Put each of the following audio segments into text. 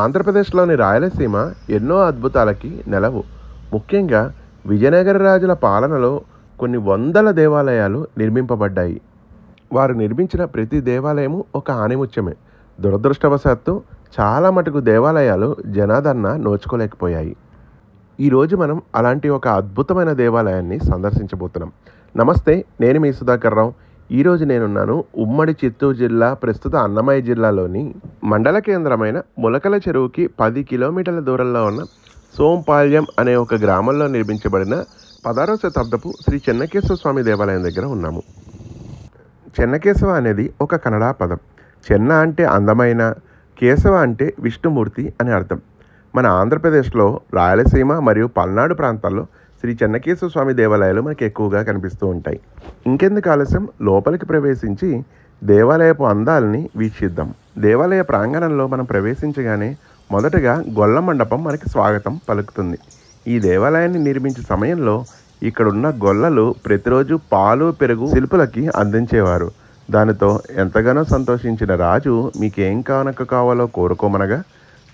ఆంధ్రప్రదేశ్లోని రాయలసీమ ఎన్నో అద్భుతాలకి నెలవు. ముఖ్యంగా విజయనగర రాజుల పాలనలో కొన్ని వందల దేవాలయాలు నిర్మింపబడ్డాయి. వారు నిర్మించిన ప్రతి దేవాలయము ఒక ఆణిముత్యమే. దురదృష్టవశాత్తు చాలా మటుకు దేవాలయాలు జనాదరణ నోచుకోలేకపోయాయి. ఈరోజు మనం అలాంటి ఒక అద్భుతమైన దేవాలయాన్ని సందర్శించబోతున్నాం. నమస్తే, నేను మీ సుధాకర్ రావు. ఈరోజు నేనున్నాను ఉమ్మడి చిత్తూరు జిల్లా, ప్రస్తుత అన్నమయ్య జిల్లాలోని మండల కేంద్రమైన ములకల చెరువుకి 10 కిలోమీటర్ల దూరంలో ఉన్న సోంపాల్యం అనే ఒక గ్రామంలో నిర్మించబడిన 16వ శతాబ్దపు శ్రీ చెన్నకేశవ స్వామి దేవాలయం దగ్గర ఉన్నాము. చెన్నకేశవ అనేది ఒక కన్నడ పదం. చెన్న అంటే అందమైన, కేశవ అంటే విష్ణుమూర్తి అని అర్థం. మన ఆంధ్రప్రదేశ్లో రాయలసీమ మరియు పల్నాడు ప్రాంతాల్లో శ్రీ చెన్నకేశవ స్వామి దేవాలయాలు మనకి ఎక్కువగా కనిపిస్తూ ఉంటాయి. ఇంకెందుకు ఆలస్యం, లోపలికి ప్రవేశించి దేవాలయపు అందాలని వీక్షిద్దాం. దేవాలయ ప్రాంగణంలో మనం ప్రవేశించగానే మొదటగా గొల్ల మండపం మనకి స్వాగతం పలుకుతుంది. ఈ దేవాలయాన్ని నిర్మించే సమయంలో ఇక్కడున్న గొల్లలు ప్రతిరోజు పాలు, పెరుగు శిల్పులకి అందించేవారు. దానితో ఎంతగానో సంతోషించిన రాజు మీకేం కావాలో కోరుకోమనగా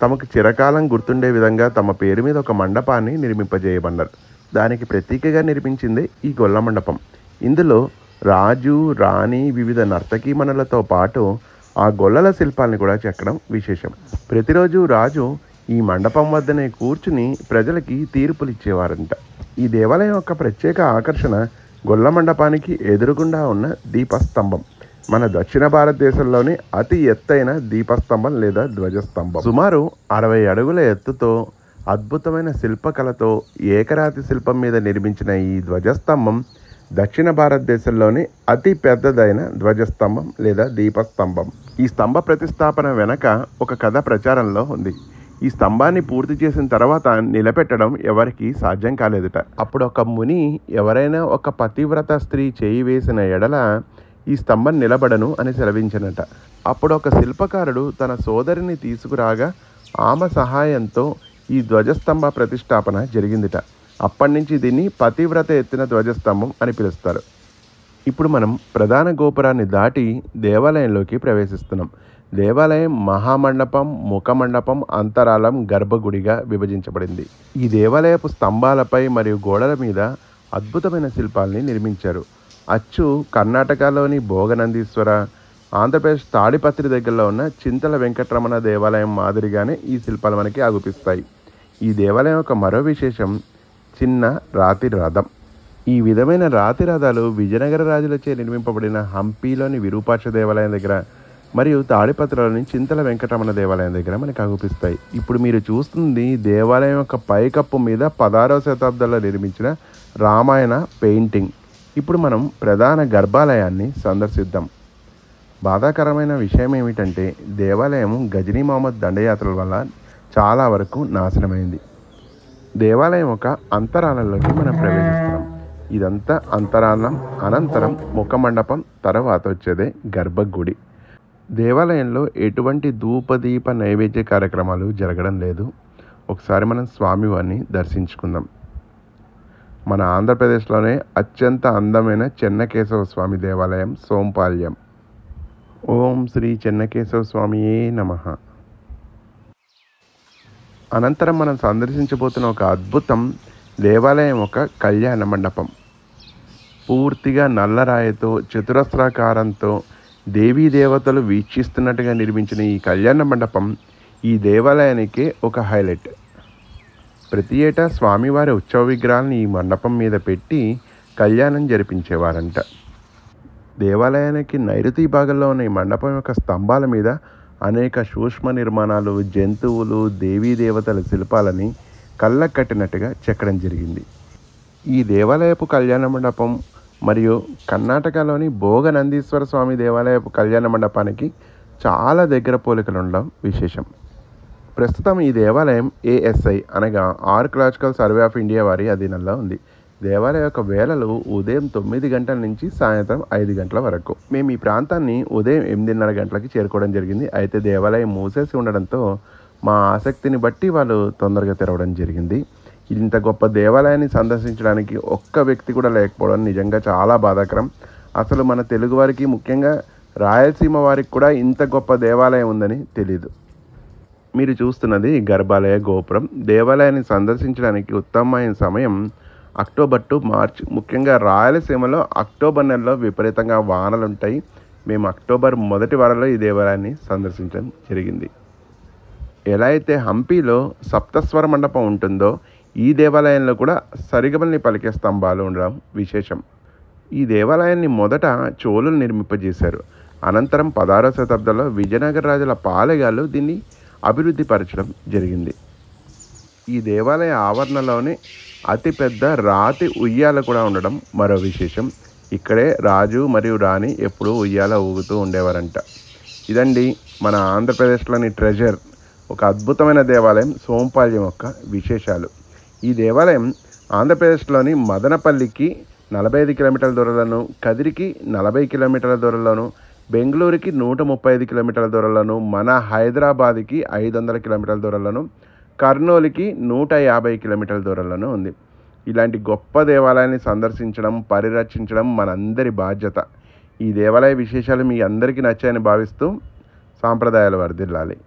తమకు చిరకాలం గుర్తుండే విధంగా తమ పేరు మీద ఒక మండపాన్ని నిర్మింపజేయమన్నారు. దానికి ప్రతీకగా నిర్మించిందే ఈ గొల్ల మండపం. ఇందులో రాజు, రాణి, వివిధ నర్తకీమణులతో పాటు ఆ గొల్లల శిల్పాలను కూడా చెక్కడం విశేషం. ప్రతిరోజు రాజు ఈ మండపం వద్దనే కూర్చుని ప్రజలకి తీర్పులు ఇచ్చేవారంట. ఈ దేవాలయం యొక్క ప్రత్యేక ఆకర్షణ గొల్ల మండపానికి ఎదురుగుండా ఉన్న దీపస్తంభం. మన దక్షిణ భారతదేశంలోని అతి ఎత్తైన దీపస్తంభం లేదా ధ్వజస్తంభం. సుమారు 60 అడుగుల ఎత్తుతో అద్భుతమైన శిల్పకళతో ఏకరాతి శిల్పం మీద నిర్మించిన ఈ ధ్వజస్తంభం దక్షిణ భారతదేశంలోని అతి పెద్దదైన ధ్వజస్తంభం లేదా దీపస్తంభం. ఈ స్తంభ ప్రతిష్టాపన వెనక ఒక కథ ప్రచారంలో ఉంది. ఈ స్తంభాన్ని పూర్తి చేసిన తర్వాత నిలబెట్టడం ఎవరికి సాధ్యం కాలేదుట. అప్పుడు ఒక ముని ఎవరైనా ఒక పతివ్రత స్త్రీ చేయి వేసిన ఎడల ఈ స్తంభం నిలబడను అని సెలవించినట. అప్పుడు ఒక శిల్పకారుడు తన సోదరిని తీసుకురాగా ఆమె సహాయంతో ఈ ధ్వజస్తంభ ప్రతిష్టాపన జరిగిందిట. అప్పటి నుంచి దీన్ని పతివ్రత ఎత్తిన ధ్వజస్తంభం అని పిలుస్తారు. ఇప్పుడు మనం ప్రధాన గోపురాన్ని దాటి దేవాలయంలోకి ప్రవేశిస్తున్నాం. దేవాలయం మహామండపం, ముఖమండపం, అంతరాలం, గర్భగుడిగా విభజించబడింది. ఈ దేవాలయపు స్తంభాలపై మరియు గోడల మీద అద్భుతమైన శిల్పాలని నిర్మించారు. అచ్చు కర్ణాటకలోని భోగనందీశ్వర, ఆంధ్రప్రదేశ్ తాడిపత్రి దగ్గరలో ఉన్న చింతల వెంకటరమణ దేవాలయం మాదిరిగానే ఈ శిల్పాలు మనకి అగుపిస్తాయి. ఈ దేవాలయం యొక్క మరో విశేషం చిన్న రాతి రథం. ఈ విధమైన రాతి రథాలు విజయనగర రాజులచే నిర్మింపబడిన హంపీలోని విరూపాక్ష దేవాలయం దగ్గర మరియు తాడిపత్రిలోని చింతల వెంకటరమణ దేవాలయం దగ్గర మనకు అగుపిస్తాయి. ఇప్పుడు మీరు చూస్తుంది దేవాలయం యొక్క పైకప్పు మీద 16వ శతాబ్దంలో నిర్మించిన రామాయణ పెయింటింగ్. ఇప్పుడు మనం ప్రధాన గర్భాలయాన్ని సందర్శిద్దాం. బాధాకరమైన విషయం ఏమిటంటే దేవాలయం గజనీ మహమ్మద్ దండయాత్రల వల్ల చాలా వరకు నాశనమైంది. దేవాలయం ఒక అంతరాలంలోకి మనం ప్రవేశిస్తున్నాం. ఇదంతా అంతరాలం, అనంతరం ముఖమండపం, తర్వాత వచ్చేదే గర్భగుడి. దేవాలయంలో ఎటువంటి ధూపదీప నైవేద్య కార్యక్రమాలు జరగడం లేదు. ఒకసారి మనం స్వామివారిని దర్శించుకుందాం. మన ఆంధ్రప్రదేశ్లోనే అత్యంత అందమైన చెన్నకేశవ స్వామి దేవాలయం సోంపాల్యం. ఓం శ్రీ చెన్నకేశవ స్వామియే నమః. అనంతరం మనం సందర్శించబోతున్న ఒక అద్భుతం దేవాలయం ఒక కళ్యాణ మండపం. పూర్తిగా నల్లరాయితో చతురస్రాకారంతో దేవీ దేవతలు వీక్షిస్తున్నట్టుగా నిర్మించిన ఈ కళ్యాణ మండపం ఈ దేవాలయానికే ఒక హైలైట్. ప్రతి ఏటా స్వామివారి ఉత్సవ విగ్రహాలను ఈ మండపం మీద పెట్టి కళ్యాణం జరిపించేవారంట. దేవాలయానికి నైరుతి భాగంలో ఉన్న ఈ మండపం యొక్క స్తంభాల మీద అనేక సూక్ష్మ నిర్మాణాలు, జంతువులు, దేవీ దేవతల శిల్పాలని కళ్ళకు కట్టినట్టుగా చెక్కడం జరిగింది. ఈ దేవాలయపు కళ్యాణ మండపం మరియు కర్ణాటకలోని భోగనందీశ్వర స్వామి దేవాలయపు కళ్యాణ మండపానికి చాలా దగ్గర పోలికలు ఉండడం విశేషం. ప్రస్తుతం ఈ దేవాలయం ఏఎస్ఐ అనగా ఆర్కియలాజికల్ సర్వే ఆఫ్ ఇండియా వారి అధీనంలో ఉంది. దేవాలయం యొక్క వేళలు ఉదయం 9 గంటల నుంచి సాయంత్రం 5 గంటల వరకు. మేము ఈ ప్రాంతాన్ని ఉదయం 8:30 గంటలకి చేరుకోవడం జరిగింది. అయితే దేవాలయం మూసేసి ఉండడంతో మా ఆసక్తిని బట్టి వాళ్ళు తొందరగా తెరవడం జరిగింది. ఇంత గొప్ప దేవాలయాన్ని సందర్శించడానికి ఒక్క వ్యక్తి కూడా లేకపోవడం నిజంగా చాలా బాధాకరం. అసలు మన తెలుగు వారికి, ముఖ్యంగా రాయలసీమ వారికి కూడా ఇంత గొప్ప దేవాలయం ఉందని తెలీదు. మీరు చూస్తున్నది గర్భాలయ గోపురం. దేవాలయాన్ని సందర్శించడానికి ఉత్తమమైన సమయం అక్టోబర్ టు మార్చ్. ముఖ్యంగా రాయలసీమలో అక్టోబర్ నెలలో విపరీతంగా వానలు ఉంటాయి. మేము అక్టోబర్ మొదటి వారంలో ఈ దేవాలయాన్ని సందర్శించడం జరిగింది. ఎలా అయితే హంపీలో సప్తస్వర మండపం ఉంటుందో ఈ దేవాలయంలో కూడా సరిగమల్ని పలికే స్తంభాలు ఉండడం విశేషం. ఈ దేవాలయాన్ని మొదట చోళులు నిర్మింపజేశారు. అనంతరం 16వ శతాబ్దంలో విజయనగర రాజుల పాలెగాళ్ళు దీన్ని అభివృద్ధి పరచడం జరిగింది. ఈ దేవాలయ ఆవరణలోనే అతిపెద్ద రాతి ఉయ్యాల కూడా ఉండడం మరో విశేషం. ఇక్కడే రాజు మరియు రాణి ఎప్పుడూ ఉయ్యాల ఊగుతూ ఉండేవారంట. ఇదండి మన ఆంధ్రప్రదేశ్లోని ట్రెజర్, ఒక అద్భుతమైన దేవాలయం సోంపాల్యం యొక్క విశేషాలు. ఈ దేవాలయం ఆంధ్రప్రదేశ్లోని మదనపల్లికి 45 కిలోమీటర్ల దూరంలోను, కదిరికి 40 కిలోమీటర్ల దూరంలోను, బెంగళూరుకి 135 కిలోమీటర్ల దూరంలోను, మన హైదరాబాద్కి 500 కిలోమీటర్ల దూరంలోను, కర్నూలుకి 150 కిలోమీటర్ల దూరంలోనూ ఉంది. ఇలాంటి గొప్ప దేవాలయాన్ని సందర్శించడం, పరిరక్షించడం మనందరి బాధ్యత. ఈ దేవాలయ విశేషాలు మీ అందరికీ నచ్చాయని భావిస్తూ సాంప్రదాయాలు వర్ధిల్లాలి.